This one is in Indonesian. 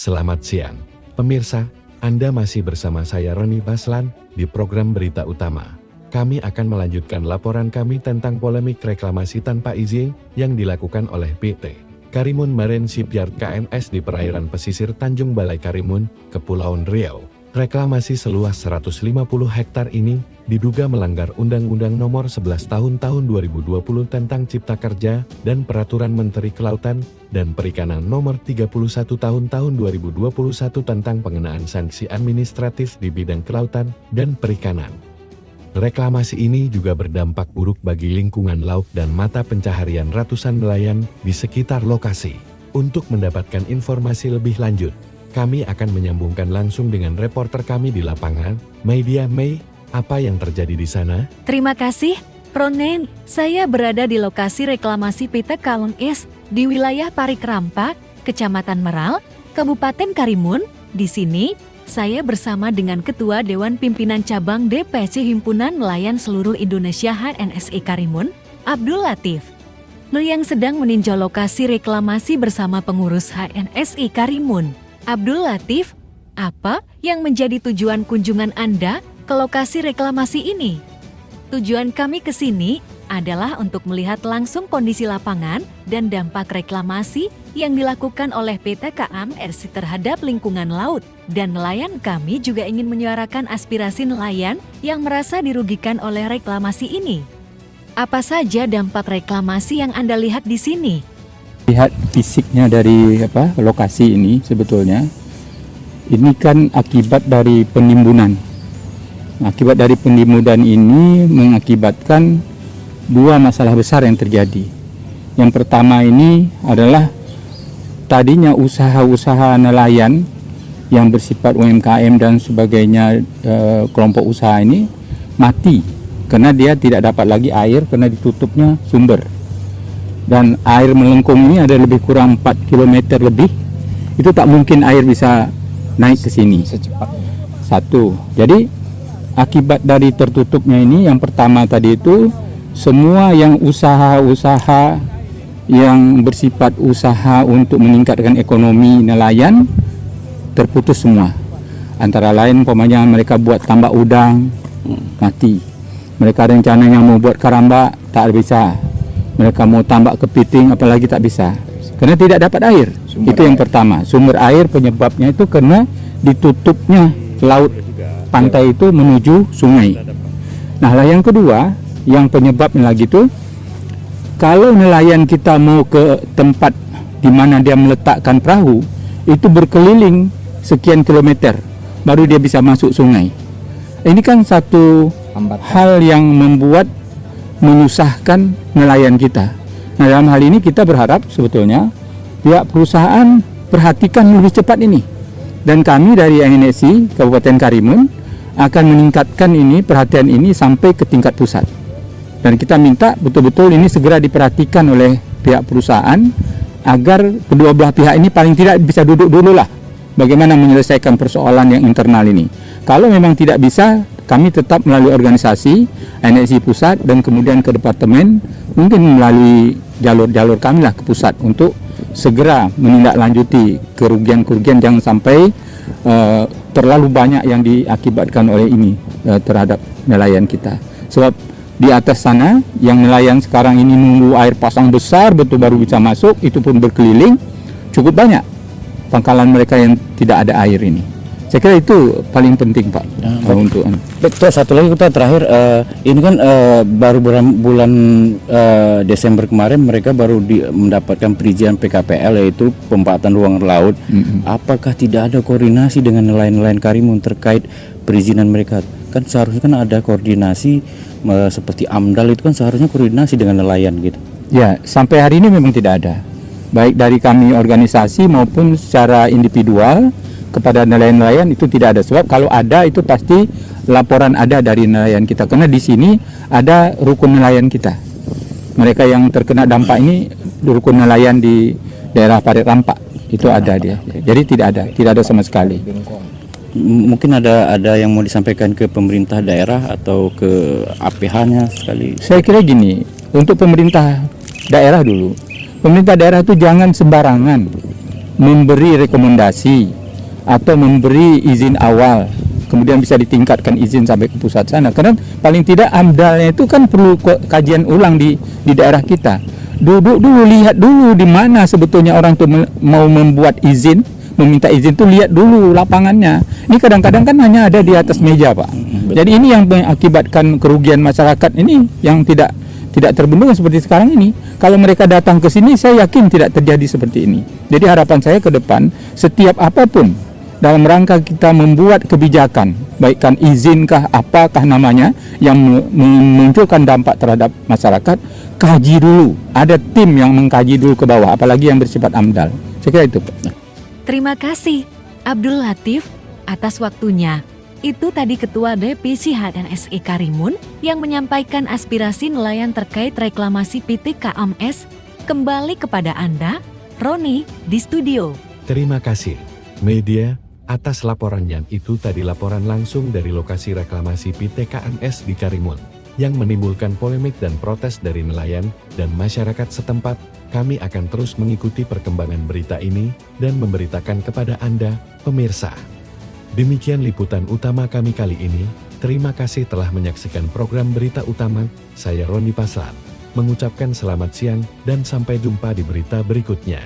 Selamat siang, pemirsa. Anda masih bersama saya Roni Baslan di program Berita Utama. Kami akan melanjutkan laporan kami tentang polemik reklamasi tanpa izin yang dilakukan oleh PT Karimun Marine Shipyard KMS di perairan pesisir Tanjung Balai Karimun, Kepulauan Riau. Reklamasi seluas 150 hektar ini diduga melanggar Undang-Undang Nomor 11 Tahun 2020 tentang Cipta Kerja dan Peraturan Menteri Kelautan dan Perikanan Nomor 31 Tahun 2021 tentang pengenaan sanksi administratif di bidang kelautan dan perikanan. Reklamasi ini juga berdampak buruk bagi lingkungan laut dan mata pencaharian ratusan nelayan di sekitar lokasi. Untuk mendapatkan informasi lebih lanjut, kami akan menyambungkan langsung dengan reporter kami di lapangan, Media Mei. Apa yang terjadi di sana? Terima kasih, Ronen. Saya berada di lokasi reklamasi PT KMS di wilayah Parikrampa, Kecamatan Meral, Kabupaten Karimun. Di sini, saya bersama dengan Ketua Dewan Pimpinan Cabang DPC Himpunan Nelayan Seluruh Indonesia HNSI Karimun, Abdul Latif, yang sedang meninjau lokasi reklamasi bersama pengurus HNSI Karimun. Abdul Latif, apa yang menjadi tujuan kunjungan Anda ke lokasi reklamasi ini? Tujuan kami ke sini adalah untuk melihat langsung kondisi lapangan dan dampak reklamasi yang dilakukan oleh PT KMS terhadap lingkungan laut. Dan nelayan kami juga ingin menyuarakan aspirasi nelayan yang merasa dirugikan oleh reklamasi ini. Apa saja dampak reklamasi yang Anda lihat di sini? Lihat fisiknya dari lokasi ini sebetulnya, ini kan akibat dari penimbunan. Akibat dari penimbunan ini mengakibatkan dua masalah besar yang terjadi. Yang pertama ini adalah tadinya usaha-usaha nelayan yang bersifat UMKM dan sebagainya, kelompok usaha ini mati karena dia tidak dapat lagi air karena ditutupnya sumber. Dan air melengkung ini ada lebih kurang 4 km lebih, itu tak mungkin air bisa naik ke sini secepat. Satu, jadi akibat dari tertutupnya ini, yang pertama tadi itu, semua yang usaha-usaha yang bersifat usaha untuk meningkatkan ekonomi nelayan terputus semua. Antara lain umpamanya mereka buat tambak udang, mati. Mereka rencananya mau buat karamba, tak bisa. Mereka mau tambak kepiting, apalagi tak bisa. Karena tidak dapat air. Itu yang pertama. Sumber air penyebabnya itu karena ditutupnya laut pantai itu menuju sungai. Nah, yang kedua, yang penyebabnya lagi itu, kalau nelayan kita mau ke tempat di mana dia meletakkan perahu, itu berkeliling sekian kilometer, baru dia bisa masuk sungai. Ini kan satu hal yang membuat menyusahkan nelayan kita. Nah, dalam hal ini kita berharap sebetulnya pihak perusahaan perhatikan lebih cepat ini. Dan kami dari HNSI Kabupaten Karimun akan meningkatkan ini, perhatian ini sampai ke tingkat pusat. Dan kita minta betul-betul ini segera diperhatikan oleh pihak perusahaan agar kedua belah pihak ini paling tidak bisa duduk dulu lah bagaimana menyelesaikan persoalan yang internal ini. Kalau memang tidak bisa, kami tetap melalui organisasi HNSI pusat dan kemudian ke departemen, mungkin melalui jalur-jalur kami lah ke pusat untuk segera menindaklanjuti kerugian-kerugian jangan sampai terlalu banyak yang diakibatkan oleh ini terhadap nelayan kita. Sebab di atas sana yang nelayan sekarang ini nunggu air pasang besar betul baru bisa masuk, itu pun berkeliling cukup banyak pangkalan mereka yang tidak ada air ini. Saya kira itu paling penting, Pak. Untuk betul. Satu lagi kita terakhir, ini kan baru bulan Desember kemarin mereka baru mendapatkan perizinan PKPL, yaitu pemanfaatan ruang laut. Apakah tidak ada koordinasi dengan nelayan-nelayan Karimun terkait perizinan mereka? Kan seharusnya kan ada koordinasi seperti AMDAL, itu kan seharusnya koordinasi dengan nelayan gitu. Ya, sampai hari ini memang tidak ada. Baik dari kami organisasi maupun secara individual kepada nelayan-nelayan itu tidak ada. Sebab kalau ada itu pasti laporan ada dari nelayan kita. Karena di sini ada rukun nelayan kita. Mereka yang terkena dampak ini rukun nelayan di daerah Parikrampa itu ada dia. Jadi tidak ada sama sekali. Mungkin ada yang mau disampaikan ke pemerintah daerah atau ke APH-nya sekali. Saya kira gini, untuk pemerintah daerah dulu. Pemerintah daerah itu jangan sembarangan memberi rekomendasi atau memberi izin awal, kemudian bisa ditingkatkan izin sampai ke pusat sana. Karena paling tidak AMDALnya itu kan perlu kajian ulang di daerah kita. Duduk dulu, lihat dulu di mana sebetulnya orang tuh mau membuat izin, meminta izin tuh lihat dulu lapangannya. Ini kadang-kadang kan hanya ada di atas meja, Pak. Jadi ini yang mengakibatkan kerugian masyarakat ini yang tidak terbendung seperti sekarang ini. Kalau mereka datang ke sini, saya yakin tidak terjadi seperti ini. Jadi harapan saya ke depan, setiap apapun dalam rangka kita membuat kebijakan, baikkan izinkah, apakah namanya, yang memunculkan dampak terhadap masyarakat, kaji dulu. Ada tim yang mengkaji dulu ke bawah, apalagi yang bersifat AMDAL. Saya kira itu, Pak. Terima kasih, Abdul Latif, atas waktunya. Itu tadi Ketua DPC HNSE Karimun yang menyampaikan aspirasi nelayan terkait reklamasi PT KMS. Kembali kepada Anda, Roni, di studio. Terima kasih, media, atas laporannya. Itu tadi laporan langsung dari lokasi reklamasi PT KMS di Karimun, yang menimbulkan polemik dan protes dari nelayan dan masyarakat setempat. Kami akan terus mengikuti perkembangan berita ini dan memberitakan kepada Anda, pemirsa. Demikian liputan utama kami kali ini. Terima kasih telah menyaksikan program Berita Utama. Saya Roni Baslan, mengucapkan selamat siang dan sampai jumpa di berita berikutnya.